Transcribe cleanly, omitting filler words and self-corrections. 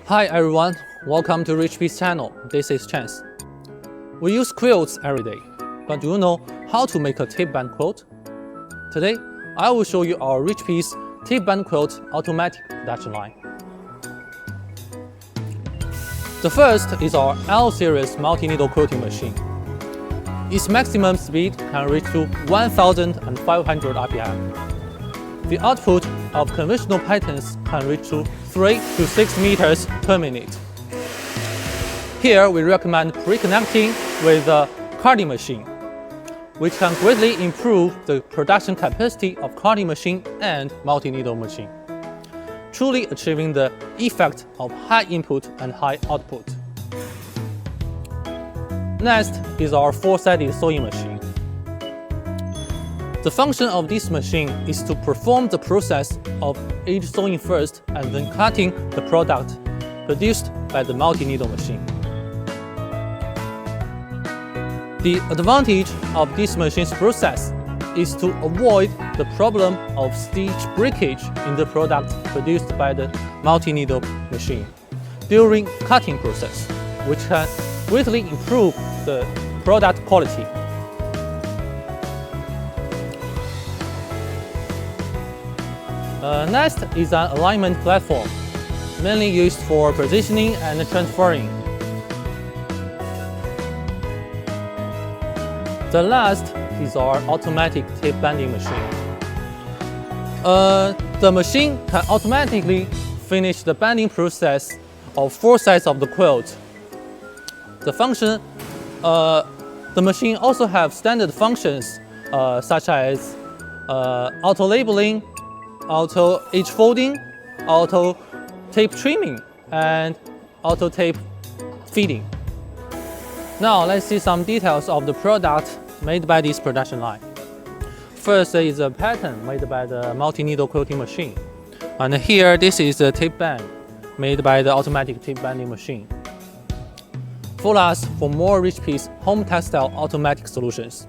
Hi everyone, welcome to Rich Piece channel. This is Chance. We use quilts every day, but do you know how to make a tape band quilt? Today, I will show you our Rich Piece tape band quilt automatic production line. The first is our L series multi-needle quilting machine. Its maximum speed can reach to 1,500 RPM. The output of conventional patterns can reach to 3 to 6 meters per minute. Here we recommend pre-connecting with a carding machine, which can greatly improve the production capacity of carding machine and multi-needle machine, truly achieving the effect of high input and high output. Next is our four-sided sewing machine. The function of this machine is to perform the process of edge sewing first and then cutting the product produced by the multi-needle machine. The advantage of this machine's process is to avoid the problem of stitch breakage in the product produced by the multi-needle machine during cutting process, which can greatly improve the product quality. Next is an alignment platform, mainly used for positioning and transferring. The last is our automatic tape banding machine. The machine can automatically finish the banding process of 4 sides of the quilt. The machine also has standard functions such as auto labeling, auto edge folding, auto tape trimming, and auto tape feeding. Now let's see some details of the product made by this production line. First is a pattern made by the multi-needle quilting machine. And here, this is a tape band made by the automatic tape banding machine. Follow us for more Rich Piece home textile automatic solutions.